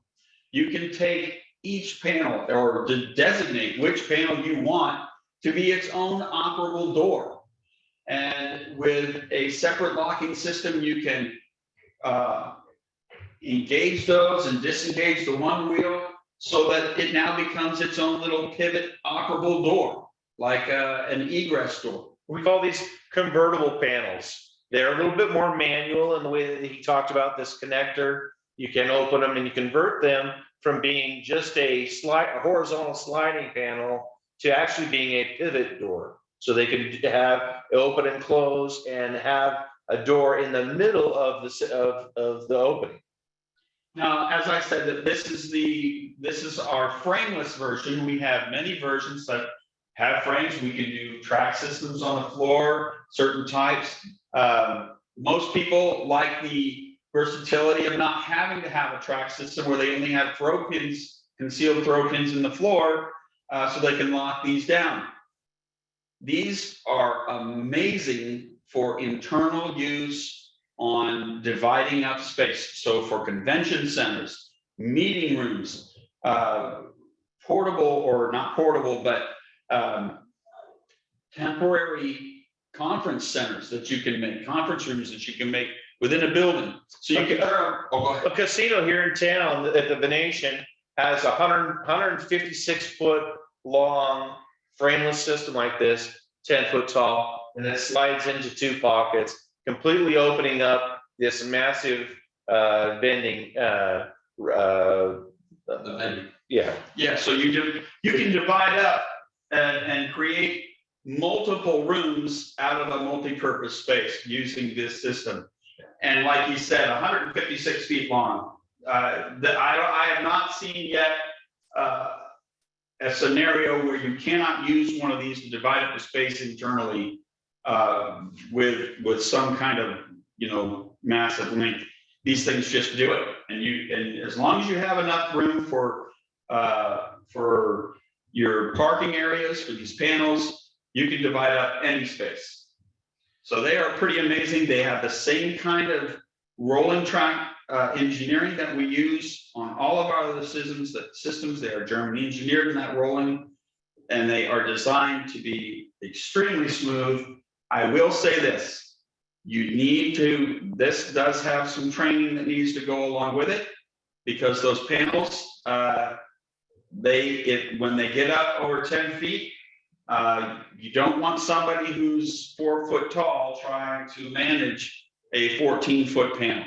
You can take each panel, or to designate which panel you want to be its own operable door. And with a separate locking system, you can engage those and disengage the one wheel so that it now becomes its own little pivot operable door, like an egress door. We call these convertible panels. They're a little bit more manual in the way that he talked about this connector. You can open them and you convert them from being just a horizontal sliding panel to actually being a pivot door. So they can have open and close and have a door in the middle of the opening. Now, as I said, that this is our frameless version. We have many versions that have frames. We can do track systems on the floor, certain types. Most people like the versatility of not having to have a track system where they only have throw pins, concealed throw pins in the floor, so they can lock these down. These are amazing for internal use on dividing up space. So for convention centers, meeting rooms, portable or not portable, but temporary conference centers that you can make, conference rooms that you can make within a building. So you can, oh, go ahead. A casino here in town at the Venetian has 156 foot long frameless system like this, 10 foot tall, and it slides into 2 pockets, completely opening up this massive vending. Yeah, so you can divide up and create multiple rooms out of a multi-purpose space using this system. And like you said, 156 feet long. I have not seen yet a scenario where you cannot use one of these to divide up the space internally with some kind of, you know, massive link. These things just do it, and as long as you have enough room for your parking areas for these panels, you can divide up any space. So they are pretty amazing. They have the same kind of rolling track engineering that we use on all of our other systems. They are German engineered in that rolling, and they are designed to be extremely smooth. I will say this. This does have some training that needs to go along with it, because those panels, when they get up over 10 feet, you don't want somebody who's 4 foot tall trying to manage a 14-foot panel.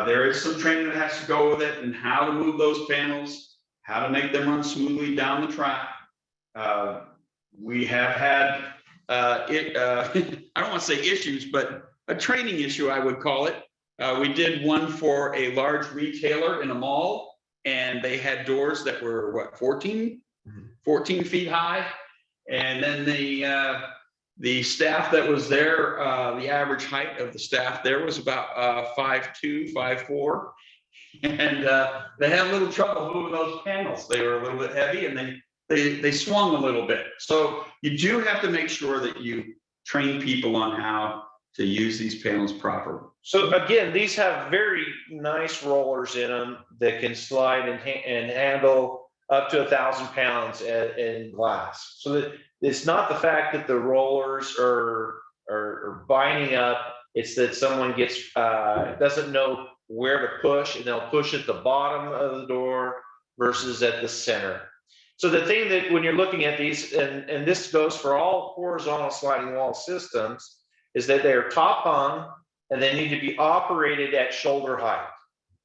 There is some training that has to go with it, and how to move those panels, how to make them run smoothly down the track. We have had I don't want to say issues, but a training issue, I would call it. We did one for a large retailer in a mall, and they had doors that were what, 14 feet high. And then the staff that was there, the average height of the staff there was about 5'2", 5'4", and they had a little trouble moving those panels. They were a little bit heavy, and they swung a little bit. So you do have to make sure that you train people on how to use these panels properly. So again, these have very nice rollers in them that can slide and handle up to 1,000 pounds in glass. So that it's not the fact that the rollers are binding up, it's that someone doesn't know where to push, and they'll push at the bottom of the door versus at the center. So the thing that when you're looking at these, and this goes for all horizontal sliding wall systems, is that they are top hung and they need to be operated at shoulder height.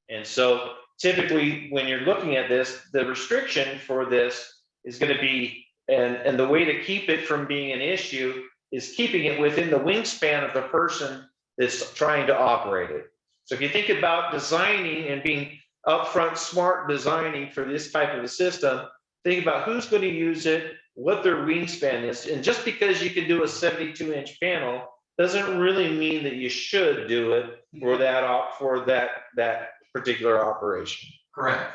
And so typically when you're looking at this, the restriction for this is going to be, and the way to keep it from being an issue is keeping it within the wingspan of the person that's trying to operate it. So if you think about designing and being upfront smart designing for this type of a system, think about who's going to use it, what their wingspan is. And just because you can do a 72-inch panel doesn't really mean that you should do it for that particular operation. Correct.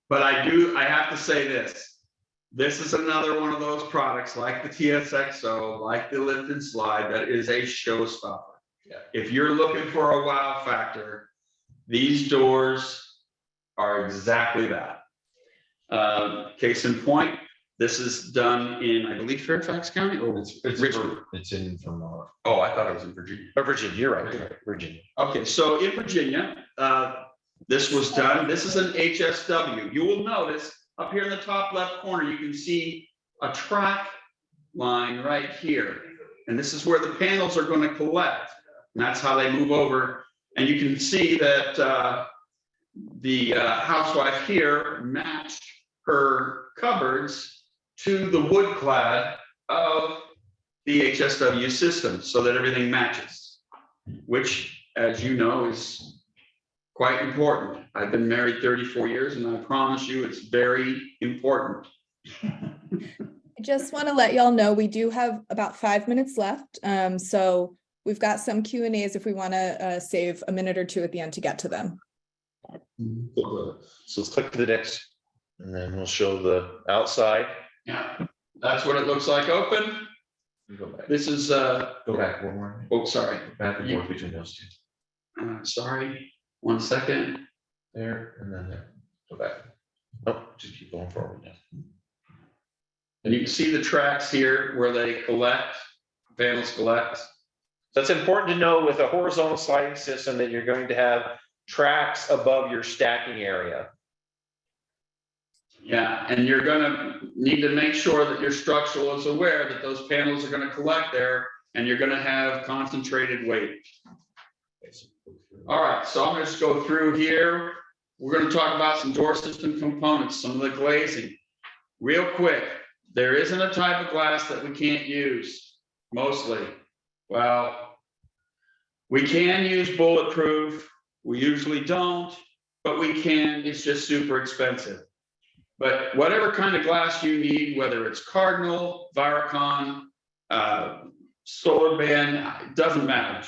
But I have to say this. This is another one of those products like the TSXO, like the lift and slide, that is a showstopper. Yeah. If you're looking for a wow factor, these doors are exactly that. Case in point, this is done in, I believe, Fairfax County, or it's Richmond. It's in from. Oh, I thought it was in Virginia. Oh, Virginia, you're right, Virginia. Okay, so in Virginia, this was done. This is an HSW. You will notice up here in the top left corner, you can see a track line right here. And this is where the panels are going to collect. And that's how they move over. And you can see that the housewife here matched her cupboards to the wood clad of the HSW system so that everything matches, which, as you know, is quite important. I've been married 34 years, and I promise you it's very important. I just want to let y'all know we do have about 5 minutes left. So we've got some Q&As if we want to save a minute or two at the end to get to them. So let's click to the next, and then we'll show the outside. Yeah, that's what it looks like open. Go back. This is Go back one more. oh, sorry. Back and forth between those two. Sorry, 1 second. There and then there. Go back. Oh, just keep going forward now. And you can see the tracks here where they collect, panels collect. So it's important to know with a horizontal sliding system that you're going to have tracks above your stacking area. Yeah, and you're gonna need to make sure that your structural is aware that those panels are gonna collect there, and you're gonna have concentrated weight. All right, so I'm gonna just go through here. We're gonna talk about some door system components, some of the glazing. Real quick, there isn't a type of glass that we can't use, mostly. Well, we can use bulletproof. We usually don't, but we can. It's just super expensive. But whatever kind of glass you need, whether it's Cardinal, Viracon, Solar Band, it doesn't matter.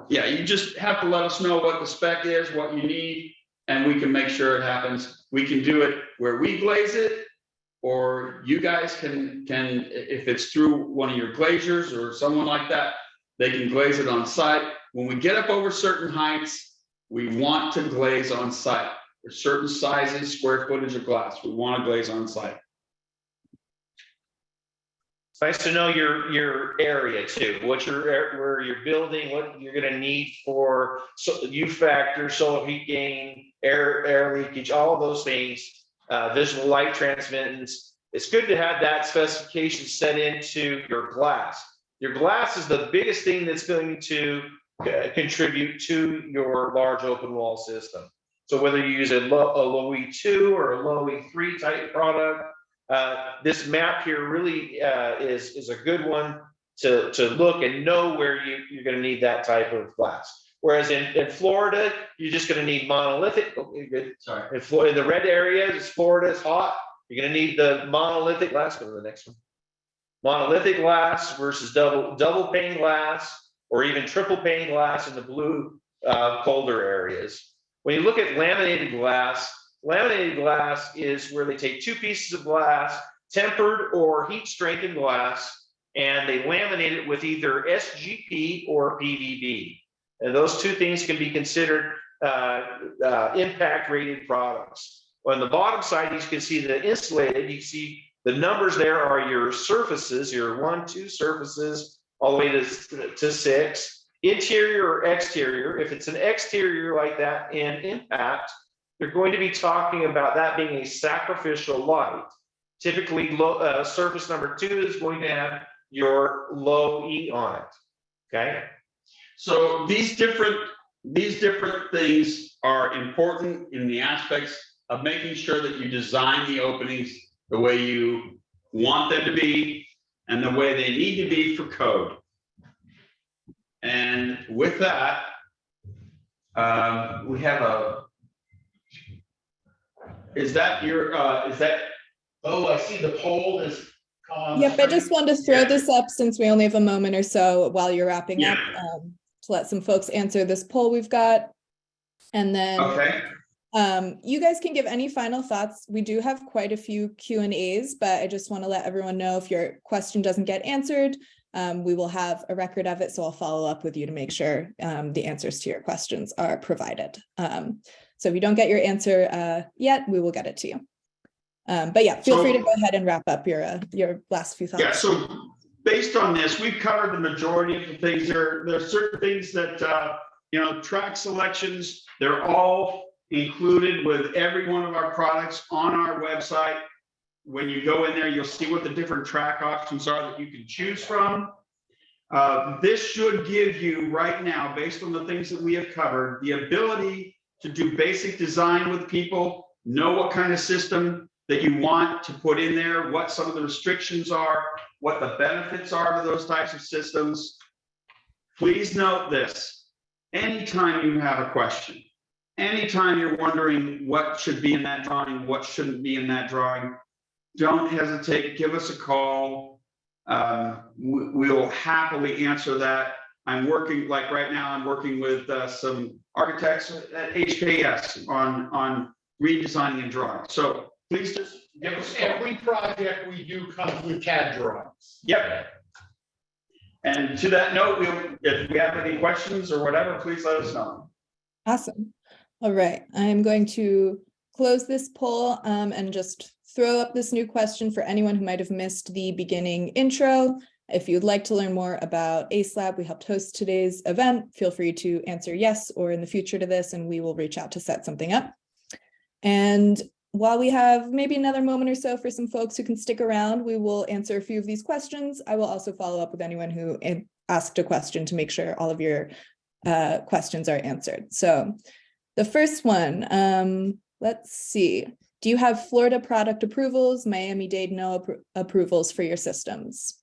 Yeah, you just have to let us know what the spec is, what you need, and we can make sure it happens. We can do it where we glaze it, or you guys can, if it's through one of your glaziers or someone like that, they can glaze it on site. When we get up over certain heights, we want to glaze on site. There's certain sizes, square footage of glass we want to glaze on site. It's nice to know your area too, what where you're building, what you're going to need for U factor, solar heat gain, air leakage, all of those things, visible light transmittance. It's good to have that specification set into your glass. Your glass is the biggest thing that's going to contribute to your large open wall system. So whether you use a low E2 or a low E3 type product, this map here really is a good one to look and know where you're going to need that type of glass. Whereas in Florida, you're just going to need monolithic. Okay, good. Sorry. In the red areas, Florida is hot. You're going to need the monolithic glass. Go to the next one. Monolithic glass versus double pane glass, or even triple pane glass in the blue colder areas. When you look at laminated glass is where they take two pieces of glass, tempered or heat strengthened glass, and they laminate it with either SGP or PVB. And those two things can be considered impact rated products. On the bottom side, you can see the insulated, you see the numbers there are your surfaces, your 1, 2 surfaces, all the way to 6. Interior or exterior, if it's an exterior like that in impact, you're going to be talking about that being a sacrificial light. Typically, surface number 2 is going to have your low E on it. Okay. So these different things are important in the aspects of making sure that you design the openings the way you want them to be and the way they need to be for code. And with that, we have is that your, Oh, I see the poll is. Yep, I just wanted to throw this up since we only have a moment or so while you're wrapping up, to let some folks answer this poll we've got. And then you guys can give any final thoughts. We do have quite a few Q&As, but I just want to let everyone know if your question doesn't get answered, we will have a record of it. So I'll follow up with you to make sure the answers to your questions are provided. So if you don't get your answer yet, we will get it to you. But yeah, feel free to go ahead and wrap up your last few thoughts. Yeah, so based on this, we've covered the majority of the things. There are certain things that, track selections, they're all included with every one of our products on our website. When you go in there, you'll see what the different track options are that you can choose from. This should give you right now, based on the things that we have covered, the ability to do basic design with people, know what kind of system that you want to put in there, what some of the restrictions are, what the benefits are to those types of systems. Please note this: anytime you have a question, anytime you're wondering what should be in that drawing, what shouldn't be in that drawing, don't hesitate, give us a call. We'll happily answer that. I'm working, like right now, I'm working with some architects at HKS on redesigning and drawing. So please just give us a call. Every project we do comes with CAD drawings. Yep. And to that note, if we have any questions or whatever, please let us know. Awesome. All right, I'm going to close this poll and just throw up this new question for anyone who might have missed the beginning intro. If you'd like to learn more about Acelab, we helped host today's event. Feel free to answer yes or in the future to this, and we will reach out to set something up. And while we have maybe another moment or so for some folks who can stick around, we will answer a few of these questions. I will also follow up with anyone who asked a question to make sure all of your questions are answered. So the first one, let's see. Do you have Florida product approvals, Miami-Dade no approvals for your systems?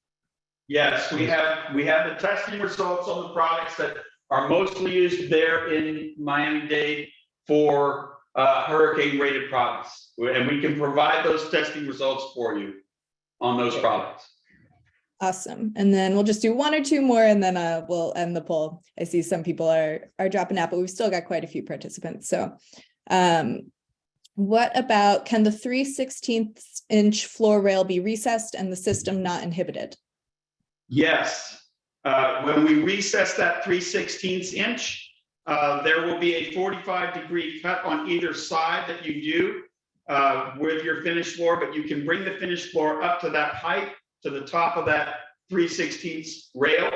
Yes, we have the testing results on the products that are mostly used there in Miami-Dade for hurricane rated products. And we can provide those testing results for you on those products. Awesome. And then we'll just do one or two more and then we'll end the poll. I see some people are dropping out, but we've still got quite a few participants. So what about, can the 3/16 inch floor rail be recessed and the system not inhibited? Yes. When we recess that 3/16 inch, there will be a 45-degree cut on either side that you do with your finished floor, but you can bring the finished floor up to that height, to the top of that 3/16 rail,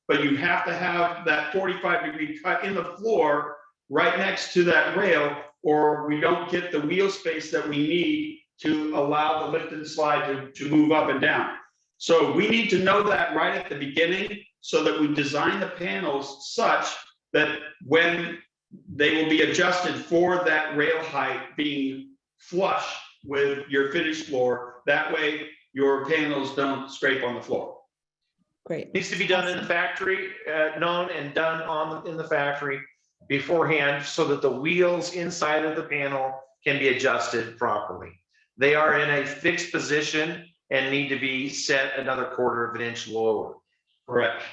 but you have to have that 45-degree cut in the floor right next to that rail, or we don't get the wheel space that we need to allow the lift and slide to move up and down. So we need to know that right at the beginning so that we design the panels such that when they will be adjusted for that rail height being flush with your finished floor, that way your panels don't scrape on the floor. Great. Needs to be done in the factory, known and done in the factory beforehand so that the wheels inside of the panel can be adjusted properly. They are in a fixed position and need to be set another 1/4 of an inch lower. Correct.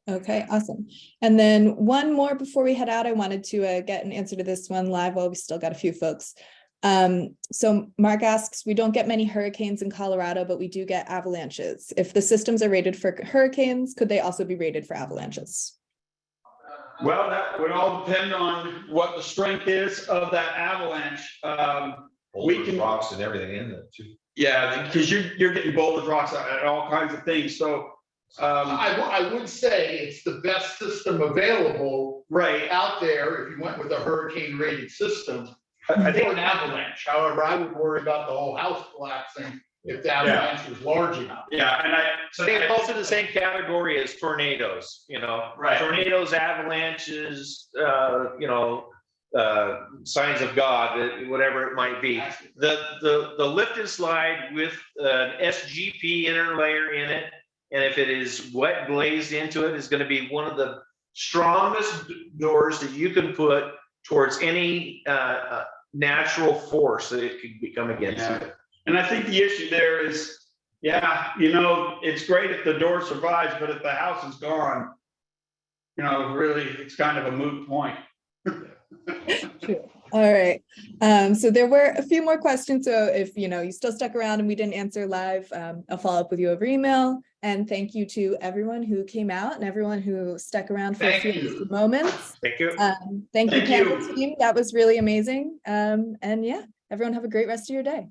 Okay, awesome. And then one more before we head out, I wanted to get an answer to this one live while we still got a few folks. So Mark asks, we don't get many hurricanes in Colorado, but we do get avalanches. If the systems are rated for hurricanes, could they also be rated for avalanches? Well, that would all depend on what the strength is of that avalanche. We can rocks and everything in there too. Yeah, because you're getting boulder rocks at all kinds of things. So I would say it's the best system available right out there if you went with a hurricane rated system. I think For an avalanche. However, I would worry about the whole house collapsing if the avalanche was large enough. yeah, and So they fall into the same category as tornadoes, Right. tornadoes, avalanches, signs of God, whatever it might be. The lift and slide with an SGP inner layer in it, and if it is wet glazed into it, is going to be one of the strongest doors that you can put towards any natural force that it could become against you. And I think the issue there is, it's great if the door survives, but if the house is gone, really, it's kind of a moot point. True. All right. So there were a few more questions. So if you still stuck around and we didn't answer live, I'll follow up with you over email. And thank you to everyone who came out and everyone who stuck around for a few moments. Thank you. Thank you, Canvas team. That was really amazing. And yeah, everyone have a great rest of your day.